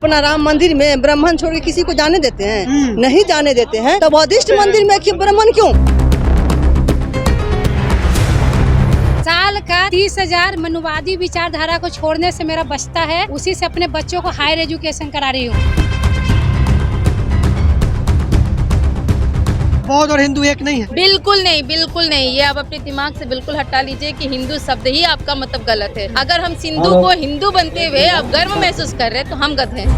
अपना राम मंदिर में ब्राह्मण छोड़ के किसी को जाने देते हैं? नहीं जाने देते हैं। तो बौद्धिस्ट मंदिर में क्यों ब्राह्मण क्यों? साल का 30,000 मनुवादी विचारधारा को छोड़ने से मेरा बचता है, उसी से अपने बच्चों को हायर एजुकेशन करा रही हूँ। बौद्ध और हिंदू एक नहीं है? बिल्कुल नहीं, बिल्कुल नहीं। ये आप अपने दिमाग से बिल्कुल हटा लीजिए कि हिंदू शब्द ही आपका मतलब गलत है। अगर हम सिंधु को हिंदू बनते हुए आप गर्व महसूस कर रहे हैं तो हम गध हैं।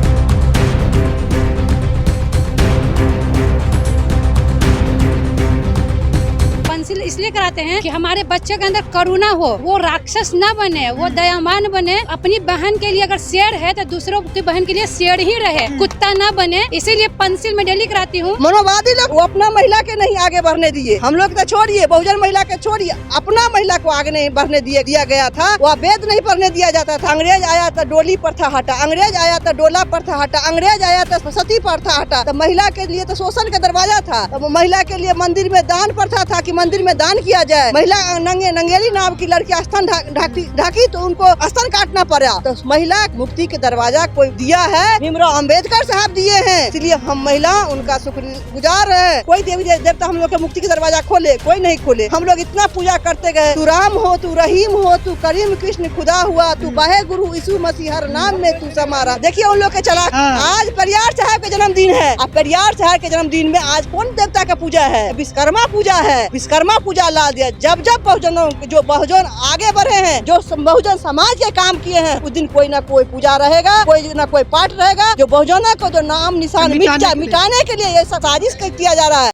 पंसिल इसलिए कराते हैं कि हमारे बच्चे के अंदर करुणा हो, वो राक्षस न बने, वो दयावान बने। अपनी बहन के लिए अगर शेर है तो दूसरों की बहन के लिए शेर ही रहे, कुत्ता न बने। इसीलिए पंसिल में डेली कराती हूँ। मनोवादी लोग वो अपना महिला के नहीं आगे बढ़ने दिए। हम लोग तो छोड़िए, बहुजन महिला के छोड़िए, अपना महिला को आगे नहीं बढ़ने दिया गया था। वह वेद नहीं पढ़ने दिया जाता था। अंग्रेज आया तो डोली प्रथा हटा, अंग्रेज आया तो डोला प्रथा हटा, अंग्रेज आया तो सती प्रथा हटा। तो महिला के लिए तो शोषण का दरवाजा था। तो महिला के लिए मंदिर में दान प्रथा था कि मंदिर में दान किया जाए। महिला नंगेली नाम की लड़की स्तन ढाकी तो उनको स्तन काटना पड़ा। तो महिला मुक्ति के दरवाजा कोई दिया है, भीमराव अंबेडकर साहब दिए हैं। इसलिए हम महिला उनका शुक्रगुजार है। कोई देवी देवता हम लोग के मुक्ति के दरवाजा खोले? कोई नहीं खोले। हम लोग इतना पूजा करते गए, तू राम हो, तू रहीम हो, तू करीम कृष्ण खुदा हुआ, तू बाहे गुरु यीशु मसीह हर नाम में तू समारा। देखिए उन लोग के चला। आज पेरियार साहब के जन्मदिन है। अब पेरियार साहब के जन्मदिन में आज कौन देवता का पूजा है? विश्वकर्मा पूजा है। विश्वकर्मा पूजा ला दिया। जब बहुजन आगे बढ़े हैं, जो बहुजन समाज के काम किए हैं, उस दिन कोई ना कोई पूजा रहेगा, कोई ना कोई पाठ रहेगा। जो बहुजनों को जो नाम निशान मिटाने के लिए ये साजिश किया जा रहा है।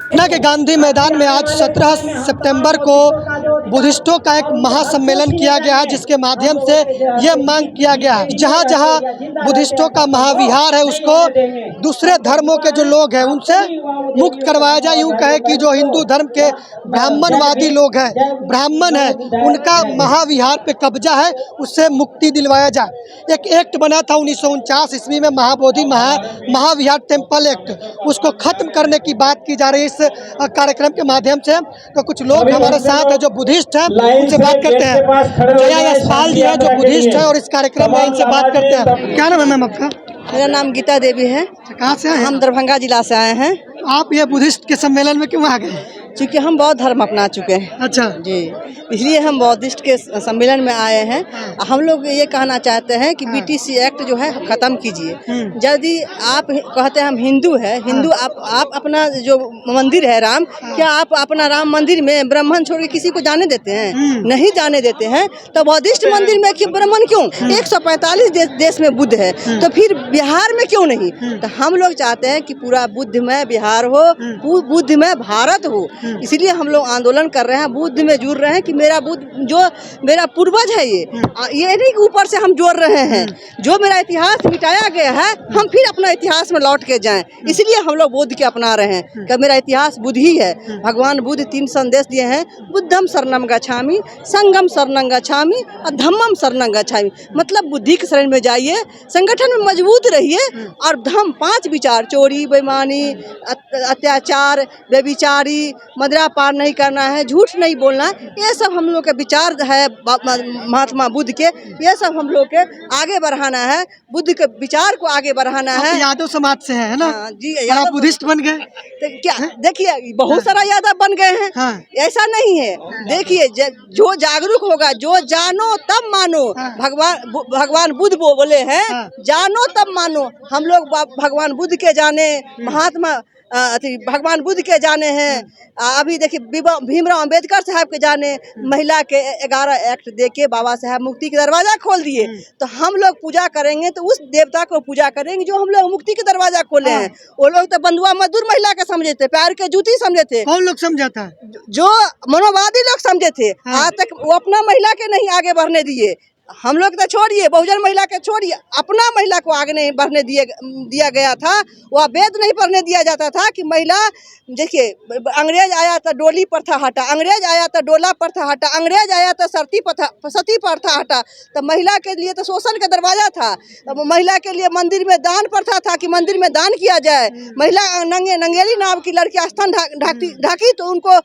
पटना के गांधी मैदान में आज 17 सितंबर को बुद्धिस्टों का एक महासम्मेलन किया गया है, जिसके माध्यम से ये मांग किया गया है जहाँ जहाँ बुद्धिस्टों का महाविहार है उसको दूसरे धर्मों के जो लोग हैं उनसे मुक्त करवाया जाए। यूँ कहे कि जो हिंदू धर्म के ब्राह्मणवादी लोग हैं, ब्राह्मण हैं, उनका महाविहार पे कब्जा है, उससे मुक्ति दिलवाया जाए। एक एक्ट बना था 1949 ईस्वी में, महाबोधि महाविहार टेम्पल एक्ट, उसको खत्म करने की बात की जा रही है इस कार्यक्रम के माध्यम से। तो कुछ लोग हमारे साथ है जो बुद्धिस्ट हैं, उनसे बात करते हैं। जया यशपाल जी है जो बुद्धिस्ट है और इस कार्यक्रम में इनसे बात करते हैं। क्या नाम है मैम आपका? मेरा नाम गीता देवी है। कहाँ से हैं? हम दरभंगा जिला से आए हैं। आप ये बुद्धिस्ट के सम्मेलन में क्यों आ गए? क्योंकि हम बौद्ध धर्म अपना चुके हैं। अच्छा जी, इसलिए हम बौद्धिस्ट के सम्मेलन में आए हैं। हम लोग ये कहना चाहते हैं कि बीटीसी एक्ट जो है खत्म कीजिए। यदि आप कहते हैं हम हिंदू है, हिंदू आप अपना जो मंदिर है राम, क्या आप अपना राम मंदिर में ब्राह्मण छोड़ के किसी को जाने देते हैं? नहीं जाने देते हैं। तो बौद्धिस्ट मंदिर में क्यों ब्राह्मण क्यों? 145 देश में बुद्ध है, तो फिर बिहार में क्यों नहीं? तो हम लोग चाहते हैं कि पूरा बुद्धमय बिहार हो, बुद्धमय भारत हो। इसीलिए हम लोग आंदोलन कर रहे हैं, बुद्ध में जुड़ रहे हैं कि मेरा बुद्ध जो मेरा पूर्वज है, ये नहीं कि ऊपर से हम जोड़ रहे हैं। जो मेरा इतिहास मिटाया गया है, हम फिर अपना इतिहास में लौट के जाएं। इसलिए हम लोग बुद्ध के अपना रहे हैं कि मेरा इतिहास बुद्ध ही है। भगवान बुद्ध 3 संदेश दिए हैं, बुद्धम शरणम गच्छामि, संघम शरणम गच्छामि और धम्मम शरणम गच्छामि। मतलब बुद्धि के शरण में जाइए, संगठन में मजबूत रहिए और धम्म 5 विचार, चोरी, बेईमानी, अत्याचार, व्यभिचारी, मदिरा पार नहीं करना है, झूठ नहीं बोलना, ये सब हम लोग के विचार है महात्मा बुद्ध के। ये सब हम लोग के आगे बढ़ाना है, बुद्ध के विचार को आगे बढ़ाना है। यादव समाज से है ना? जी, आप बुद्धिस्ट बन गए? तो क्या देखिए बहुत सारा यादव बन गए हैं। ऐसा नहीं है। देखिए जो जागरूक होगा, जो जानो तब मानो। भगवान बुद्ध बोले हैं जानो तब मानो। हम लोग भगवान बुद्ध के जाने, महात्मा भगवान बुद्ध के जाने हैं। अभी देखिए भीमराव अंबेडकर साहब के जाने, महिला के 11 एक्ट देके बाबा साहब मुक्ति के दरवाजा खोल दिए। तो हम लोग पूजा करेंगे तो उस देवता को पूजा करेंगे जो हम लोग मुक्ति के दरवाजा खोले हैं। वो लोग तो बंधुआ मजदूर महिला के समझे थे, पैर के जूती समझे थे। कौन लोग समझा था? जो मनोवादी लोग समझे थे। आज तक वो अपना महिला के नहीं आगे बढ़ने दिए। हम लोग तो छोड़िए, बहुजन महिला के छोड़िए, अपना महिला को आगे नहीं बढ़ने दिया गया था। वह वेद नहीं पढ़ने दिया जाता था कि महिला, देखिए अंग्रेज आया तो डोली प्रथा हटा, अंग्रेज आया तो डोला प्रथा हटा, अंग्रेज आया तो सती प्रथा हटा। तो महिला के लिए तो शोषण का दरवाजा था। महिला के लिए मंदिर में दान प्रथा था कि मंदिर में दान किया जाए। महिला नंगेली नाम की लड़की स्तन ढाकी तो उनको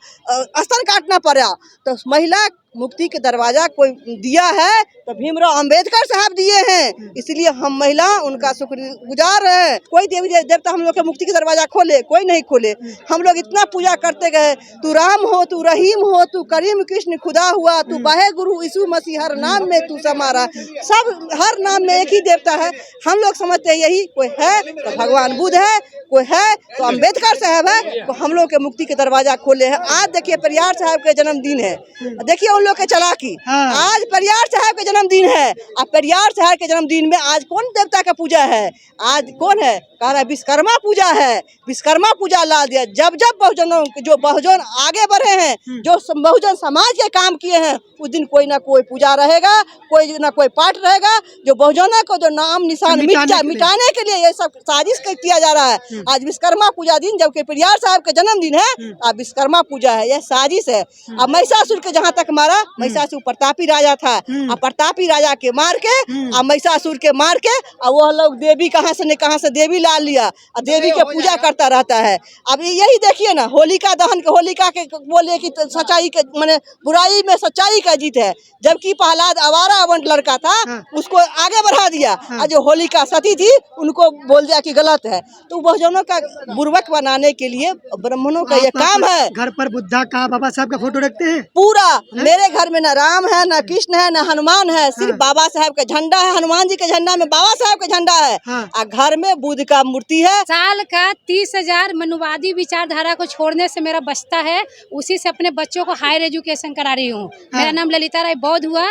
स्तन काटना पड़ा। तो महिला मुक्ति के दरवाजा कोई दिया है तो भीमराव अंबेडकर साहब दिए हैं, इसलिए हम महिला उनका शुक्रगुजार हैं। कोई देवी देवता हम लोग के मुक्ति के दरवाजा खोले, कोई नहीं खोले। हम लोग इतना पूजा करते गए, तू राम हो, तू रहीम हो, तू करीम कृष्ण खुदा हुआ, तू बाहे गुरु यीशु मसीह, हर नाम में तू समारा। सब हर नाम में एक ही देवता है। हम लोग समझते हैं यही कोई है तो भगवान बुद्ध है, कोई है तो अंबेडकर साहब है, तो हम लोग के मुक्ति के दरवाजा खोले हैं। आज देखिए परियार साहब के जन्मदिन है, देखिए उन लोग के चालाकी। आज परियार साहब के जन्मदिन है, अब परियार साहब के जन्मदिन में आज कौन देवता का पूजा है? आज कौन है? कह रहा है विश्वकर्मा पूजा है, विश्वकर्मा पूजा ला दिया। जब जब बहुजनों जो बहुजन आगे बढ़े हैं, जो बहुजन समाज के काम किए हैं, उस दिन कोई ना कोई पूजा रहेगा, कोई ना कोई पाठ रहेगा। जो बहुजनों को जो नाम निशान मिटाने के लिए ये सब साजिश किया जा रहा है। आज विश्वकर्मा पूजा दिन, जबकि परियार साहब के जन्मदिन है, आज विश्वकर्मा पूजा है, यह साजिश है। अब महिषासुर के जहाँ तक मारा, महिषासुर प्रतापी राजा था, अब प्रतापी राजा के मार के, अब महिषासुर के मार के, अब वह लोग देवी कहाँ से देवी ला लिया और देवी के पूजा करता रहता है। अब यही देखिए ना, होलिका दहन के, होलिका के बोले कि सच्चाई के माने बुराई में सच्चाई का जीत है, जबकि प्रहलाद आवारा अवंत लड़का था, उसको आगे बढ़ा दिया, और जो होलिका सती थी उनको बोल दिया कि गलत है। तो बहुजनों का बुर्बक बनाने के लिए ब्राह्मणों का ये काम है। घर पर बुद्धा का, बाबा साहब का फोटो रखते हैं पूरा। मेरे घर में न राम है, न कृष्ण है, न हनुमान है, सिर्फ बाबा साहब का झंडा है। हनुमान जी के झंडा में बाबा साहब का झंडा है, और घर में बुद्ध का मूर्ति है। साल का 30,000 मनुवादी विचारधारा को छोड़ने से मेरा बचता है, उसी से अपने बच्चों को हायर एजुकेशन करा रही हूँ। मेरा नाम ललिता राय बौद्ध हुआ,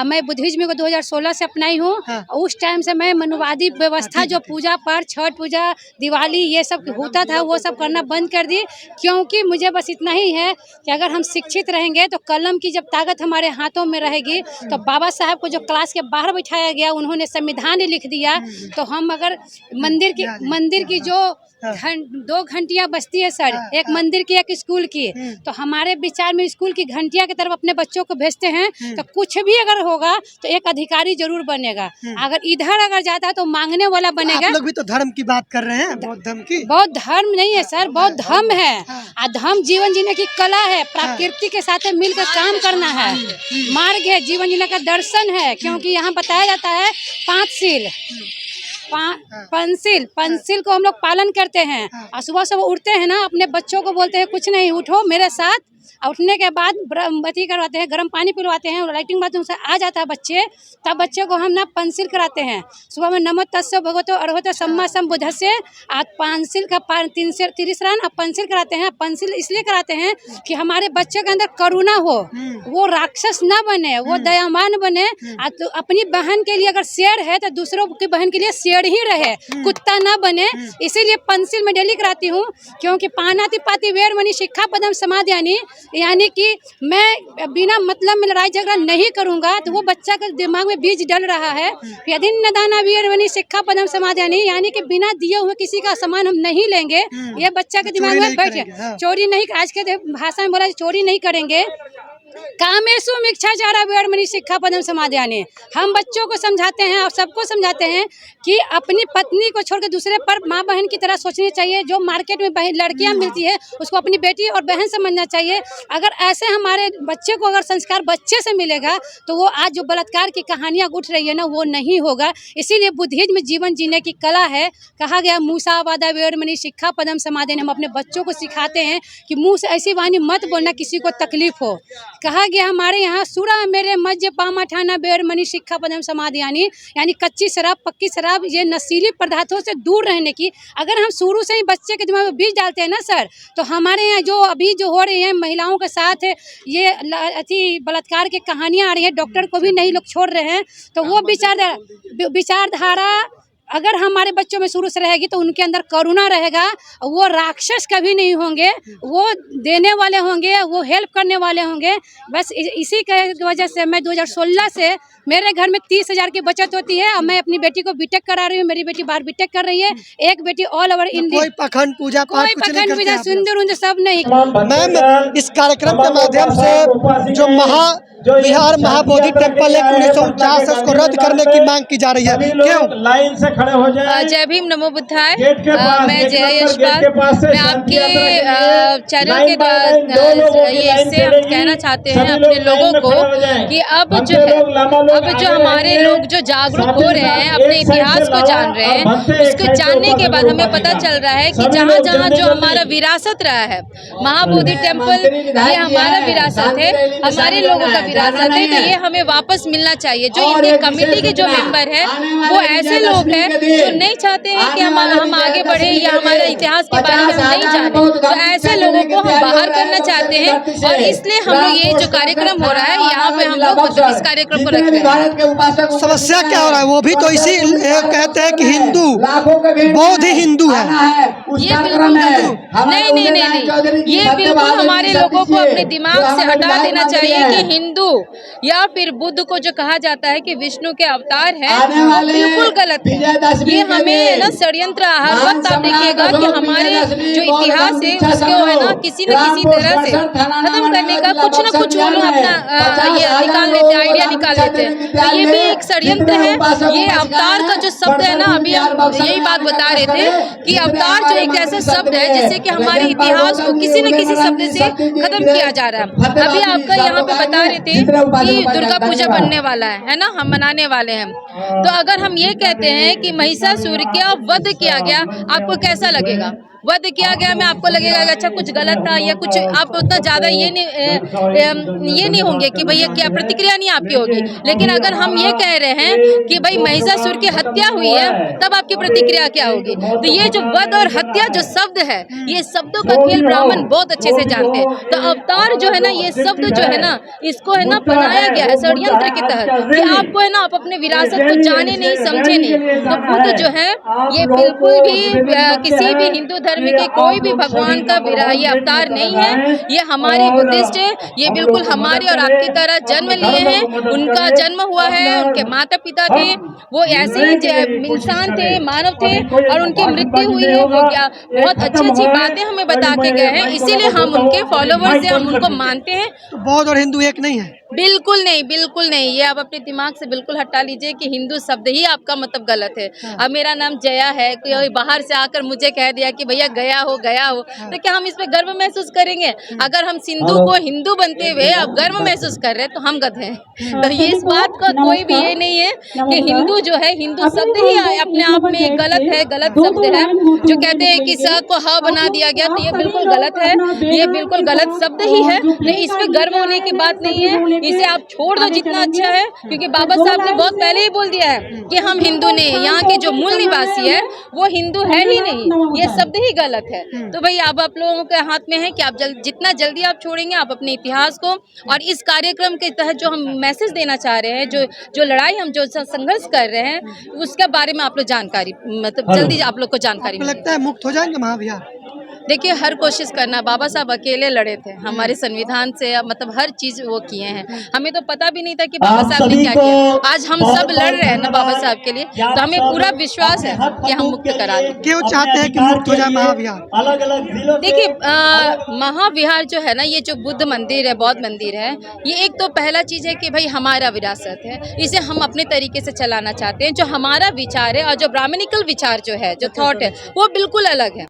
मैं बुद्धिज्म को 2016 से अपनाई हूँ। उस टाइम से मैं मनुवादी व्यवस्था जो पूजा पाठ, छठ पूजा, दिवाली ये सब होता था, वो सब करना बंद कर दी, क्योंकि मुझे बस इतना ही है कि अगर हम शिक्षित रहेंगे तो कलम की जब ताकत हमारे हाथों में रहेगी, तो बाबा साहब को जो क्लास के बाहर बिठाया गया, उन्होंने संविधान लिख दिया, तो हम अगर मंदिर की जो 2 घंटियां बजती है सर, एक मंदिर की एक स्कूल की, तो हमारे विचार में स्कूल की घंटिया की तरफ अपने बच्चों को भेजते हैं, तो कुछ भी अगर होगा तो एक अधिकारी जरूर बनेगा। अगर इधर अगर जाता है तो मांगने वाला बनेगा। आप लोग भी तो धर्म की बात कर रहे हैं, बौद्ध धर्म की। बौद्ध धर्म नहीं है सर, बौद्ध धर्म है। धर्म जीवन जीने की कला है, प्रकृति के साथ मिलकर काम करना है, मार्ग है, जीवन जीने का दर्शन है। क्योंकि यहाँ बताया जाता है 5 सील, पंसिल को हम लोग पालन करते हैं। और सुबह उठते हैं ना, अपने बच्चों को बोलते हैं कुछ नहीं, उठो मेरे साथ। उठने के बाद बत्ती करवाते हैं, गर्म पानी पिलवाते हैं, लाइटिंग बाथरूम से आ जाता है बच्चे, तब बच्चे को हम ना पंसिल कराते हैं। सुबह में नमो तस्सो भगवतो अरहतो सम्मा सम्बुद्धस्से, आज पंसिल का 30 रन अब पंसिल कराते हैं। पंसिल इसलिए कराते हैं कि हमारे बच्चे के अंदर करुणा हो, वो राक्षस ना बने, वो दयावान बने। तो अपनी बहन के लिए अगर शेर है तो दूसरों की बहन के लिए शेर ही रहे, कुत्ता ना बने। इसीलिए पंसिल में डेली कराती हूँ, क्योंकि पानाति पाति वेरमणि शिक्षापदम समादयानि, यानी कि मैं बिना मतलब में लड़ाई झगड़ा नहीं करूंगा, तो वो बच्चा के दिमाग में बीज डल रहा है। यदि नदाना वीरवनी शिक्षापदम समादयानि, यानी कि बिना दिए हुए किसी का सामान हम नहीं लेंगे, ये बच्चा के दिमाग में बैठ, चोरी नहीं, आज के भाषा में बोला चोरी नहीं करेंगे। कामेशु मिच्छाचारा वेरमणि शिक्षापदम समादयानि। हम बच्चों को समझाते हैं और सबको समझाते हैं कि अपनी पत्नी को छोड़कर दूसरे पर माँ बहन की तरह सोचनी चाहिए। जो मार्केट में लड़कियां मिलती है उसको अपनी बेटी और बहन समझना चाहिए। अगर ऐसे हमारे बच्चे को अगर संस्कार बच्चे से मिलेगा तो वो आज जो बलात्कार की कहानियाँ उठ रही है ना, वो नहीं होगा। इसीलिए बुद्धिज्म जीवन जीने की कला है। कहा गया मूसा वादा वेरमणि शिक्षापदम समादयानि। हम अपने बच्चों को सिखाते हैं कि मुँह से ऐसी वाणी मत बोलना किसी को तकलीफ हो। कहा गया हमारे यहाँ सूरा मेरे मज्ज पामा ठाना बेरमणि शिक्षापदम समादयानि, यानी कच्ची शराब, पक्की शराब, ये नशीली पदार्थों से दूर रहने की। अगर हम शुरू से ही बच्चे के दिमाग में बीज डालते हैं ना सर, तो हमारे यहाँ जो अभी जो हो रही है महिलाओं के साथ ये अति बलात्कार की कहानियाँ आ रही है, डॉक्टर को भी नहीं लोग छोड़ रहे हैं। तो वो विचारधारा अगर हमारे बच्चों में शुरू से रहेगी तो उनके अंदर करुणा रहेगा। वो राक्षस कभी नहीं होंगे, वो देने वाले होंगे, वो हेल्प करने वाले होंगे। बस इसी की वजह से मैं 2016 से मेरे घर में 30,000 की बचत होती है और मैं अपनी बेटी को बीटेक करा रही हूँ। मेरी बेटी बाहर बीटेक कर रही है, एक बेटी ऑल ओवर इंडिया। कोई पखंड पूजा पाठ, कोई पखंड पूजा सुंदर सब नहीं। मैम, इस कार्यक्रम के माध्यम से जो बिहार महाबोधि टेम्पल 1949 उसको रद्द करने की मांग की जा रही है, क्यों? खड़े हो जाएं। जय भीम, नमो बुद्धाय। गेट के पास, मैं जया गेट यशपाल। के पास से मैं शांति आपके यात्रा के लिए चैनल लाइन के बाय लाइन दो द्वारा लोगों की ये लाइन इससे हम चलेगी। कहना चाहते सभी हैं लोग अपने लोगों लाइन में को खड़े हो जाएं। कि अब भक्ते जो है लोग, लामा लोग अब जो आगे हमारे रहेंगे। लोग जो जागरूक साथ ही हो रहे साथ हैं, एक अपने साइड से इतिहास को लावा जान रहे और हैं, भक्ते एक उसको साइड से जानने ऊपर के से बाद हमें ऊपर पता का। चल रहा है कि सभी जहाँ लोग जहाँ जल्दी जो जल्दी। हमारा विरासत रहा है, महाबोधि टेम्पल ये हमारा विरासत है, हमारे लोगों का विरासत है, तो ये हमें वापस मिलना चाहिए। जो इनके कमेटी के जो मेंबर है वो ऐसे लोग हैं जो नहीं चाहते हैं कि हम आगे बढ़े या हमारे इतिहास के बारे में हम नहीं जाने, तो ऐसे लोगों को हम बाहर करना चाहते हैं। और इसलिए हम लोग ये जो कार्यक्रम हो रहा है यहाँ पे हम लोग मतलब इस कार्यक्रम को रख रहे हैं। समस्या क्या हो रहा है? वो भी तो इसी कहते हैं कि हिंदू बौद्ध ही हिंदू है। ये बिल्कुल नहीं नहीं नहीं नहीं, ये बिल्कुल हमारे लोगों को अपने दिमाग से हटा देना चाहिए कि हिंदू या फिर बुद्ध को जो कहा जाता है कि विष्णु के अवतार है, वो बिल्कुल गलत है। ये हमें ना षड्यंत्र हर वक्त आप देखिएगा कि हमारे जो इतिहास है उसको है ना किसी न किसी तरह से खत्म करने का कुछ न कुछ वो लोग अपना ये निकाल लेते, आइडिया निकाल लेते हैं। तो ये भी एक षड्यंत्र है। ये अवतार का जो शब्द है ना, अभी हम यही बात बता रहे थे कि अवतार जो एक ऐसा शब्द है जिससे कि हमारे इतिहास को किसी न किसी शब्द से खत्म किया जा रहा है। अभी आपका यहाँ पे बता रहे थे कि दुर्गा पूजा बनने वाला है ना, हम मनाने वाले हैं। तो अगर हम ये कहते हैं कि महिषासुर का वध किया गया, आपको कैसा लगेगा? वध किया गया में आपको लगेगा कि अच्छा कुछ गलत था या कुछ, आप उतना ज्यादा ये नहीं होंगे कि भैया क्या प्रतिक्रिया नहीं आपकी होगी। लेकिन अगर हम ये कह रहे हैं कि भाई महिषासुर की हत्या हुई है, तब आपकी प्रतिक्रिया क्या होगी? तो ये जो वध और हत्या जो शब्द है, ये शब्दों का खेल ब्राह्मण बहुत अच्छे से जानते हैं। तो अवतार जो है ना, ये शब्द जो है ना, इसको है ना बनाया गया है षड्यंत्र के तहत कि आपको है ना आप अपने विरासत को जाने नहीं, समझे नहीं। तो बुद्ध जो है ये बिल्कुल भी किसी भी हिंदू धर्म के कोई भी भगवान का ये अवतार नहीं है। ये हमारे बुद्धिस्ट है, ये बिल्कुल हमारे और आपकी तरह जन्म लिए हैं। उनका जन्म हुआ है, उनके माता पिता थे, वो ऐसे ही इंसान थे, मानव थे, और उनकी मृत्यु हुई है। वो क्या बहुत अच्छी अच्छी बातें हमें बता के गए हैं, इसीलिए हम उनके फॉलोवर्स हैं, हम उनको मानते हैं। तो बौद्ध और हिंदू एक नहीं है? बिल्कुल नहीं, बिल्कुल नहीं। ये आप अपने दिमाग से बिल्कुल हटा लीजिए कि हिंदू शब्द ही आपका मतलब गलत है। अब मेरा नाम जया है, कोई बाहर से आकर मुझे कह दिया कि भैया गया हो, तो क्या हम इस पे गर्व महसूस करेंगे? अगर हम सिंधु को हिंदू बनते हुए अब गर्व महसूस कर रहे हैं तो हम गध हैं। तो ये इस बात का कोई भी ये नहीं है कि हिंदू जो है, हिंदू शब्द ही अपने आप में गलत है, गलत शब्द है। जो कहते हैं कि स को ह बना दिया गया, तो ये बिल्कुल गलत है, ये बिल्कुल गलत शब्द ही है। नहीं, इस पे गर्व होने की बात नहीं है, इसे आप छोड़ दो जितना अच्छा है। क्योंकि बाबा साहब ने बहुत पहले ही बोल दिया है कि हम हिंदू नहीं है, यहाँ के जो मूल निवासी है वो हिंदू है ही नहीं, ये शब्द ही गलत है। तो भाई अब आप लोगों के हाथ में है कि आप जितना जल्दी आप छोड़ेंगे आप अपने इतिहास को, और इस कार्यक्रम के तहत जो हम मैसेज देना चाह रहे हैं, जो लड़ाई हम जो संघर्ष कर रहे हैं, उसके बारे में आप लोग जानकारी, मतलब जल्दी आप लोग को जानकारी लगता है मुक्त हो जाएंगे महाविहार? देखिए, हर कोशिश करना, बाबा साहब अकेले लड़े थे, हमारे संविधान से मतलब हर चीज वो किए हैं। हमें तो पता भी नहीं था कि बाबा साहब ने क्या किया। आज हम सब लड़ रहे हैं ना बाबा साहब के लिए, तो हमें पूरा विश्वास है कि हम मुक्त करा दें। क्यों चाहते हैं कि मुक्त हो जाए महाविहार? देखिए, महाविहार जो है ना, ये जो बुद्ध मंदिर है, बौद्ध मंदिर है, ये एक तो पहला चीज है कि भाई हमारा विरासत है, इसे हम अपने तरीके से चलाना चाहते हैं। जो हमारा विचार है और जो ब्राह्मणिकल विचार जो है, जो थॉट है, वो बिल्कुल अलग है।